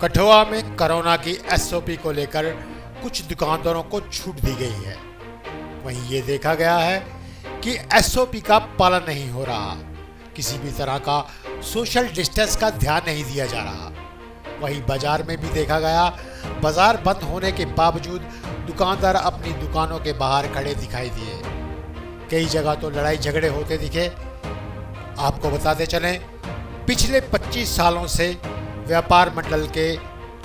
कठुआ में कोरोना की एसओपी को लेकर कुछ दुकानदारों को छूट दी गई है। वहीं ये देखा गया है कि एसओपी का पालन नहीं हो रहा, किसी भी तरह का सोशल डिस्टेंस का ध्यान नहीं दिया जा रहा। वहीं बाजार में भी देखा गया, बाजार बंद होने के बावजूद दुकानदार अपनी दुकानों के बाहर खड़े दिखाई दिए। कई जगह तो लड़ाई झगड़े होते दिखे। आपको बताते चलें, पिछले 25 सालों से व्यापार मंडल के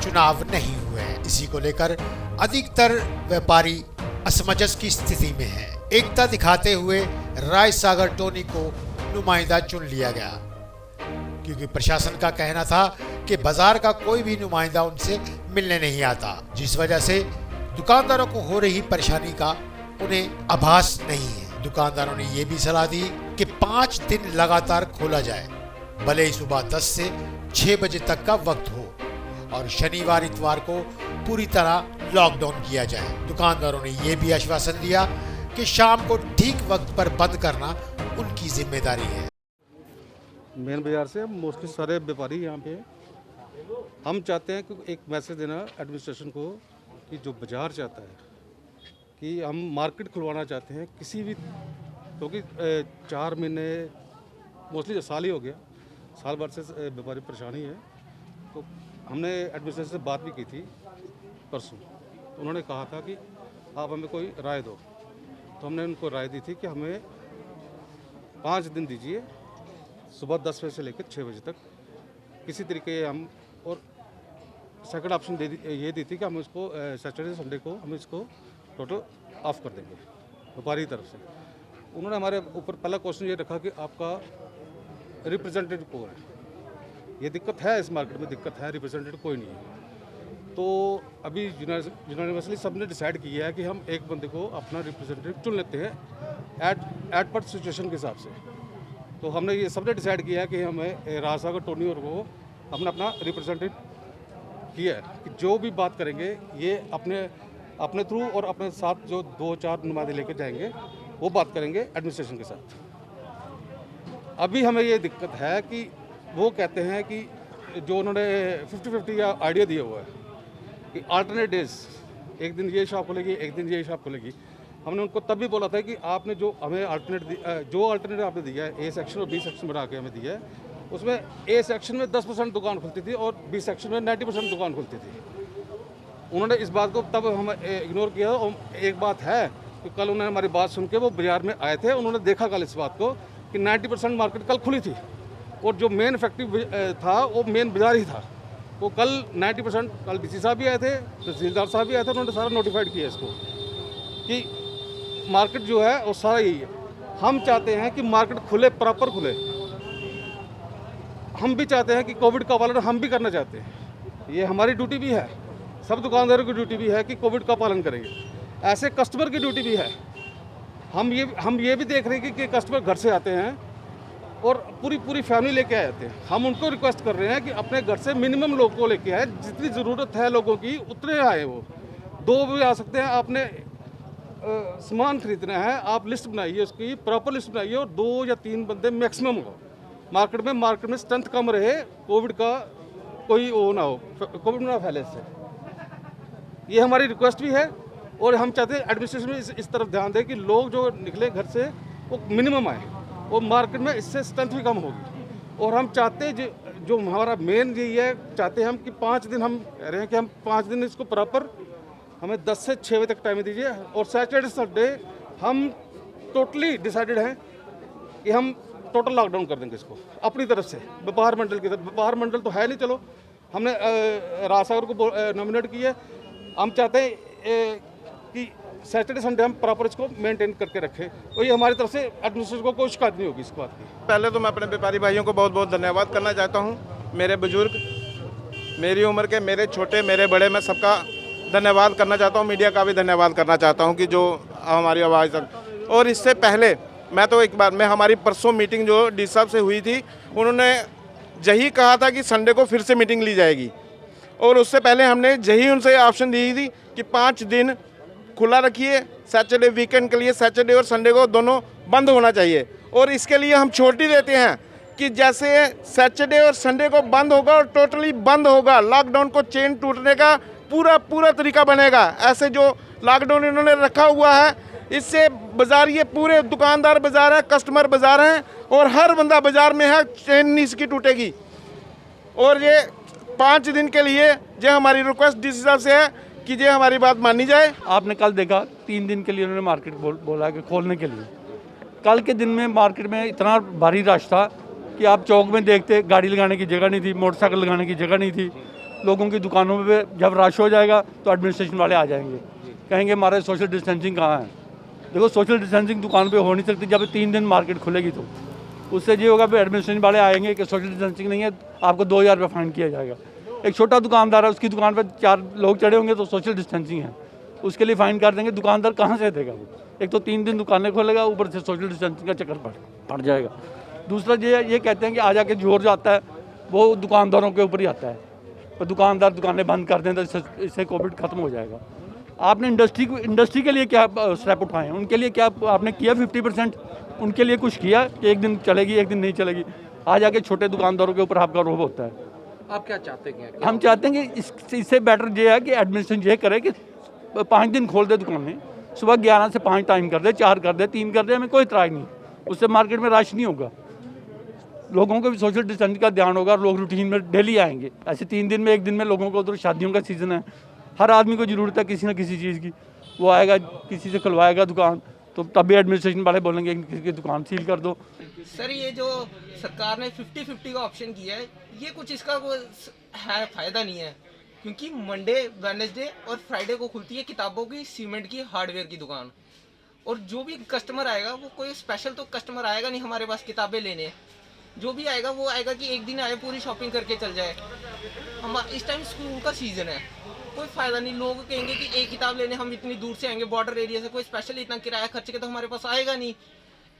चुनाव नहीं हुए हैं। इसी को लेकर अधिकतर व्यापारी असमंजस की स्थिति में है। एकता दिखाते हुए राय सागर टोनी को नुमाइंदा चुन लिया गया, क्योंकि प्रशासन का कहना था कि बाजार का कोई भी नुमाइंदा उनसे मिलने नहीं आता, जिस वजह से दुकानदारों को हो रही परेशानी का उन्हें आभास नहीं है। दुकानदारों ने ये भी सलाह दी कि 5 दिन लगातार खोला जाए, भले ही सुबह 10 से 6 बजे तक का वक्त हो, और शनिवार इतवार को पूरी तरह लॉकडाउन किया जाए। दुकानदारों ने यह भी आश्वासन दिया कि शाम को ठीक वक्त पर बंद करना उनकी जिम्मेदारी है। मेन बाजार से मोस्टली सारे व्यापारी यहाँ पे हम चाहते हैं कि एक मैसेज देना एडमिनिस्ट्रेशन को कि जो बाजार चाहता है कि हम मार्केट खुलवाना चाहते हैं किसी भी, क्योंकि 4 महीने मोस्टली साल ही हो गया, साल भर से व्यापारी परेशानी है। तो हमने एडमिनिस्ट्रेशन से बात भी की थी परसों, तो उन्होंने कहा था कि आप हमें कोई राय दो। तो हमने उनको राय दी थी कि हमें 5 दिन दीजिए, सुबह 10 बजे से लेकर 6 बजे तक किसी तरीके हम, और सेकंड ऑप्शन ये दी थी कि हम इसको सैटरडे संडे को हम इसको टोटल ऑफ कर देंगे व्यापारी की तरफ से। उन्होंने हमारे ऊपर पहला क्वेश्चन ये रखा कि आपका रिप्रेजेंटेटिव कौन है। ये दिक्कत है, इस मार्केट में दिक्कत है, रिप्रेजेंटेटिव कोई नहीं है। तो अभी यूनिवर्सली सबने डिसाइड किया है कि हम एक बंदे को अपना रिप्रेजेंटेटिव चुन लेते हैं एट पर सिचुएशन के हिसाब से। तो हमने ये सबने डिसाइड किया है कि हमें राज सागर टोनी और वो हमने अपना रिप्रेजेंटेटिव किया है कि जो भी बात करेंगे ये अपने थ्रू और अपने साथ जो 2-4 नुमाइंदे लेके जाएंगे वो बात करेंगे एडमिनिस्ट्रेशन के साथ। अभी हमें ये दिक्कत है कि वो कहते हैं कि जो उन्होंने 50-50 का आइडिया दिया हुआ है कि अल्टरनेट डेज, एक दिन ये शॉप खुलेगी, एक दिन ये शॉप खुलेगी। हमने उनको तब भी बोला था कि आपने जो हमें अल्टरनेट आपने दिया है, ए सेक्शन और बी सेक्शन बना के हमें दिया है, उसमें ए सेक्शन में 10% दुकान खुलती थी और बी सेक्शन में 90% दुकान खुलती थी। उन्होंने इस बात को तब हम इग्नोर किया। और एक बात है कि कल उन्होंने हमारी बात सुन के वो बाजार में आए थे, उन्होंने देखा कल इस बात को कि 90% मार्केट कल खुली थी और जो मेन इफेक्टिव था वो मेन बाजार ही था। तो कल 90% कल डीसी साहब भी आए थे, तहसीलदार साहब भी आए थे, उन्होंने सारा नोटिफाइड किया इसको कि मार्केट जो है वो सारा यही है। हम चाहते हैं कि मार्केट खुले, प्रॉपर खुले। हम भी चाहते हैं कि कोविड का पालन हम भी करना चाहते हैं, ये हमारी ड्यूटी भी है, सब दुकानदारों की ड्यूटी भी है कि कोविड का पालन करेंगे। ऐसे कस्टमर की ड्यूटी भी है। हम ये भी देख रहे हैं कि कस्टमर घर से आते हैं और पूरी फैमिली लेके आ जाते हैं। हम उनको रिक्वेस्ट कर रहे हैं कि अपने घर से मिनिमम लोग को लेके आए, जितनी ज़रूरत है लोगों की उतने आए। वो 2 भी आ सकते हैं। आपने सामान खरीदना है, आप लिस्ट बनाइए, उसकी प्रॉपर लिस्ट बनाइए और 2 या 3 बंदे मैक्सिमम हो मार्केट में स्ट्रेंथ कम रहे, कोविड का कोई वो ना हो, कोविड ना फैले इससे। ये हमारी रिक्वेस्ट भी है और हम चाहते हैं एडमिनिस्ट्रेशन में इस तरफ ध्यान दें कि लोग जो निकले घर से वो मिनिमम आए और मार्केट में इससे स्ट्रेंथ भी कम होगी। और हम चाहते हैं जो हमारा मेन यही है, चाहते हैं हम कि 5 दिन, हम कह रहे हैं कि हम 5 दिन इसको प्रॉपर हमें 10 से 6 बजे तक टाइम दीजिए। और सैटरडे संडे हम टोटली डिसाइडेड हैं कि हम टोटल लॉकडाउन कर देंगे इसको अपनी तरफ से, व्यापार मंडल की तरफ। व्यापार मंडल तो है नहीं, चलो हमने राजसागर को नॉमिनेट किया। हम चाहते हैं कि सैटरडे संडे हम प्रॉपर इसको मेंटेन करके रखें और ये हमारी तरफ से एडमिनिस्ट्रेशन को कोई शिकायत नहीं होगी इस बात की। पहले तो मैं अपने व्यापारी भाइयों को बहुत बहुत धन्यवाद करना चाहता हूँ। मेरे बुजुर्ग, मेरी उम्र के, मेरे छोटे, मेरे बड़े, मैं सबका धन्यवाद करना चाहता हूँ। मीडिया का भी धन्यवाद करना चाहता हूँ कि जो हमारी आवाज़ तक। और इससे पहले मैं तो एक बार मैं हमारी परसों मीटिंग जो डी साहब से हुई थी, उन्होंने यही कहा था कि संडे को फिर से मीटिंग ली जाएगी। और उससे पहले हमने यही उनसे ऑप्शन दी थी कि 5 दिन खुला रखिए, सैटरडे वीकेंड के लिए सैटरडे और संडे को दोनों बंद होना चाहिए। और इसके लिए हम छुट्टी देते हैं कि जैसे सैटरडे और संडे को बंद होगा और टोटली बंद होगा, लॉकडाउन को चेन टूटने का पूरा तरीका बनेगा। ऐसे जो लॉकडाउन इन्होंने रखा हुआ है, इससे बाज़ार, ये पूरे दुकानदार बाज़ार है, कस्टमर बाज़ार हैं और हर बंदा बाज़ार में है, चेन नहीं इसकी टूटेगी। और ये 5 दिन के लिए जो हमारी रिक्वेस्ट डीसी साहब से है कि ये हमारी बात मानी जाए। आपने कल देखा 3 दिन के लिए उन्होंने मार्केट बोला है कि खोलने के लिए। कल के दिन में मार्केट में इतना भारी रश था कि आप चौक में देखते, गाड़ी लगाने की जगह नहीं थी, मोटरसाइकिल लगाने की जगह नहीं थी। लोगों की दुकानों पे जब रश हो जाएगा तो एडमिनिस्ट्रेशन वाले आ जाएंगे, कहेंगे हमारे सोशल डिस्टेंसिंग कहाँ है। देखो, सोशल डिस्टेंसिंग दुकान पे हो नहीं सकती जब 3 दिन मार्केट खुलेगी। तो उससे ये होगा कि एडमिनिस्ट्रेशन वाले आएंगे कि सोशल डिस्टेंसिंग नहीं है, आपको 2000 रुपये फाइन किया जाएगा। एक छोटा दुकानदार है, उसकी दुकान पर 4 लोग चढ़े होंगे तो सोशल डिस्टेंसिंग है, उसके लिए फ़ाइन कर देंगे। दुकानदार कहाँ से देगा वो? एक तो 3 दिन दुकानें खोलेगा, ऊपर से सोशल डिस्टेंसिंग का चक्कर पड़ जाएगा। दूसरा ये कहते हैं कि आ जाके जोर जो आता है वो दुकानदारों के ऊपर ही आता है, तो दुकानदार दुकानें बंद कर दें तो इससे कोविड ख़त्म हो जाएगा। आपने इंडस्ट्री के लिए क्या स्टेप उठाए हैं? उनके लिए क्या आपने किया? 50% उनके लिए कुछ किया कि एक दिन चलेगी एक दिन नहीं चलेगी? आ जाके छोटे दुकानदारों के ऊपर आपका रोब होता है। आप क्या चाहते हैं? हम चाहते हैं कि इससे बेटर ये है कि एडमिनिस्ट्रेशन ये करे कि 5 दिन खोल दे दुकानें, सुबह 11 से 5 टाइम कर दे, 4 कर दे, 3 कर दे, हमें कोई इतराज़ नहीं। उससे मार्केट में रश नहीं होगा, लोगों को भी सोशल डिस्टेंसिंग का ध्यान होगा और लोग रूटीन में डेली आएंगे। ऐसे 3 दिन में, एक दिन में लोगों को, उधर शादियों का सीज़न है, हर आदमी को ज़रूरत है किसी न किसी चीज़ की, वो आएगा किसी से खुलवाएगा दुकान, तो तब भी एडमिनिस्ट्रेशन वाले बोलेंगे कि किसी की दुकान सील कर दो। सर, ये जो सरकार ने 50-50 का ऑप्शन किया है, ये कुछ इसका कोई है फ़ायदा नहीं है, क्योंकि मंडे, वेडनेसडे और फ्राइडे को खुलती है किताबों की, सीमेंट की, हार्डवेयर की दुकान। और जो भी कस्टमर आएगा वो कोई स्पेशल तो कस्टमर आएगा नहीं हमारे पास किताबें लेने। जो भी आएगा वो आएगा कि एक दिन आए, पूरी शॉपिंग करके चल जाए। हम इस टाइम स्कूल का सीज़न है, कोई फ़ायदा नहीं। लोग कहेंगे कि एक किताब लेने हम इतनी दूर से आएंगे, बॉर्डर एरिया से, कोई स्पेशल इतना किराया खर्च के तो हमारे पास आएगा नहीं।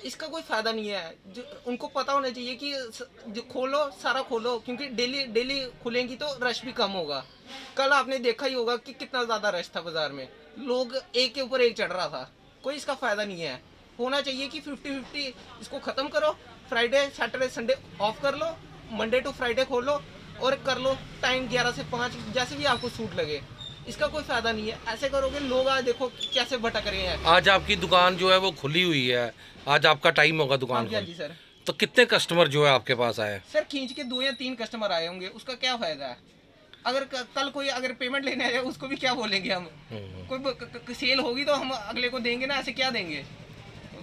इसका कोई फ़ायदा नहीं है। जो उनको पता होना चाहिए कि जो खोलो, सारा खोलो, क्योंकि डेली खुलेंगी तो रश भी कम होगा। कल आपने देखा ही होगा कि कितना ज़्यादा रश था बाज़ार में, लोग एक के ऊपर एक चढ़ रहा था। कोई इसका फ़ायदा नहीं है। होना चाहिए कि 50-50 इसको ख़त्म करो, फ्राइडे, सैटरडे, संडे ऑफ कर लो, मंडे टू फ्राइडे खोलो और कर लो टाइम 11 से 5, जैसे भी आपको सूट लगे। इसका कोई फ़ायदा नहीं है। ऐसे करोगे लोग आज देखो कैसे भटक रहे हैं। आज आपकी दुकान जो है वो खुली हुई है, आज आपका टाइम होगा दुकान हाँ जी सर। तो कितने कस्टमर जो है आपके पास आए? सर, खींच के 2 या 3 कस्टमर आए होंगे, उसका क्या फ़ायदा है? अगर कल कोई अगर पेमेंट लेने आए उसको भी क्या बोलेंगे हम? कोई सेल होगी तो हम अगले को देंगे ना, ऐसे क्या देंगे?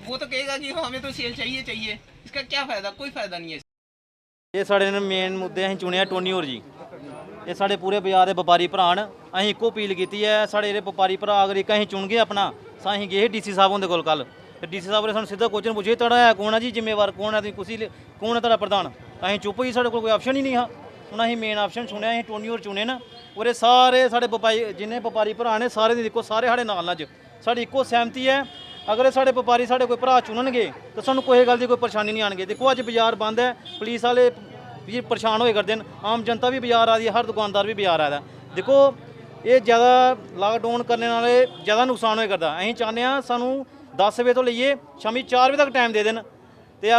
वो तो कहेगा कि हमें तो सेल चाहिए। इसका क्या फ़ायदा? कोई फ़ायदा नहीं है। ਇਹ ਸਾਡੇ ਨੇ ਮੇਨ ਮੁੱਦੇ ਅਸੀਂ ਚੁਣਿਆ ਟੋਨੀ ਹੋਰ ਜੀ। ਇਹ ਸਾਡੇ ਪੂਰੇ ਬਾਜ਼ਾਰ ਦੇ ਵਪਾਰੀ ਭਰਾ ਹਨ। ਅਸੀਂ ਇੱਕੋ ਅਪੀਲ ਕੀਤੀ ਹੈ, ਸਾਡੇ ਜਿਹੜੇ ਵਪਾਰੀ ਭਰਾ ਅਗਰ ਇੱਕ ਅਸੀਂ ਚੁਣ ਗਏ ਆਪਣਾ, ਅਸੀਂ ਗਏ ਡੀਸੀ ਸਾਹਿਬ ਉਹਦੇ ਕੋਲ ਕੱਲ, ਤੇ ਡੀਸੀ ਸਾਹਿਬ ਨੇ ਸਾਨੂੰ ਸਿੱਧਾ ਕੁਐਸਚਨ ਪੁੱਛੇ, ਤੁਹਾਡਾ ਹੈ ਕੌਣ ਹੈ ਜੀ, ਜ਼ਿੰਮੇਵਾਰ ਕੌਣ ਹੈ, ਤੁਸੀਂ ਕੁਰਸੀ ਕੌਣ ਹੈ ਤੁਹਾਡਾ ਪ੍ਰਧਾਨ? ਅਸੀਂ ਚੁੱਪ ਹੀ, ਸਾਡੇ ਕੋਲ ਕੋਈ ਆਪਸ਼ਨ ਹੀ ਨਹੀਂ ਹਾਂ। ਹੁਣ ਅਸੀਂ ਮੇਨ ਆਪਸ਼ਨ ਚੁਣਿਆ, ਅਸੀਂ ਟੋਨੀ ਹੋਰ ਚੁਣੇ ਨਾ। ਔਰ ਇਹ ਸਾਰੇ ਸਾਡੇ ਵਪਾਰੀ ਜਿੰਨੇ ਵਪਾਰੀ ਭਰਾ ਨੇ ਸਾਰੇ ਦੀ ਦੇਖੋ, ਸਾਰੇ ਸਾਡੇ ਨਾਲ ਅੱਜ ਸਾਡੀ ਇੱਕੋ ਸਹਿਮਤੀ ਹੈ। ਅਗਰ ਸਾਡੇ ਵਪਾਰੀ ਸਾਡੇ ਕੋਈ ਭਰਾ ਚੁਣਨਗੇ ਤਾਂ ਸਾਨੂੰ ਕੋਈ ਗੱਲ ਦੀ ਕੋਈ ਪਰੇਸ਼ਾਨੀ ਨਹੀਂ ਆਣਗੇ। ਦੇਖੋ ਅੱਜ ਬਾਜ਼ਾਰ ਬੰਦ ਹੈ, ਪੁਲਿਸ ਵਾਲੇ ਵੀ ਪਰੇਸ਼ਾਨ ਹੋਏ ਕਰਦੇ ਨੇ, ਆਮ ਜਨਤਾ ਵੀ ਬਾਜ਼ਾਰ ਆ ਰਹੀ ਹੈ, ਹਰ ਦੁਕਾਨਦਾਰ ਵੀ ਬਾਜ਼ਾਰ ਆਦਾ। ਦੇਖੋ ਇਹ ਜ਼ਿਆਦਾ ਲਾਕਡਾਊਨ ਕਰਨੇ ਨਾਲ ਜ਼ਿਆਦਾ ਨੁਕਸਾਨ ਹੋਏ ਕਰਦਾ। ਅਸੀਂ ਚਾਹੁੰਦੇ ਹਾਂ ਸਾਨੂੰ 10 ਵਜੇ ਤੋਂ ਲਈਏ ਸ਼ਾਮੀ 4 ਵਜੇ ਤੱਕ ਟਾਈਮ ਦੇ ਦੇਣ, ਤੇ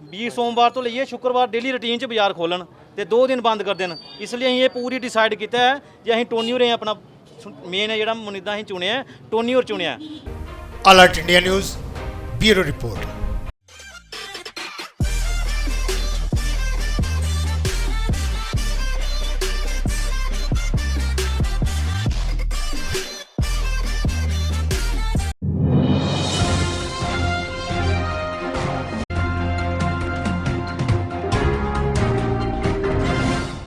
ਵੀਰ ਸੋਮਵਾਰ ਤੋਂ ਲਈਏ ਸ਼ੁੱਕਰਵਾਰ ਡੇਲੀ ਰੂਟੀਨ 'ਚ ਬਾਜ਼ਾਰ ਖੋਲ੍ਹਣ, ਤੇ 2 ਦਿਨ ਬੰਦ ਕਰ ਦੇਣ। ਇਸ ਲਈ ਅਸੀਂ ਇਹ ਪੂਰੀ ਡਿਸਾਈਡ ਕੀਤਾ ਹੈ ਜੇ ਅਸੀਂ ਟੋਨੀ ਹੋਰੇ ਆਪਣਾ ਮੇਨ ਹੈ ਜਿਹੜਾ ਮੁਨੀਦਾ ਅਸੀਂ ਚੁਣਿਆ, ਟੋਨੀ ਹੋਰ ਚੁਣਿਆ। Alert India news bureau report.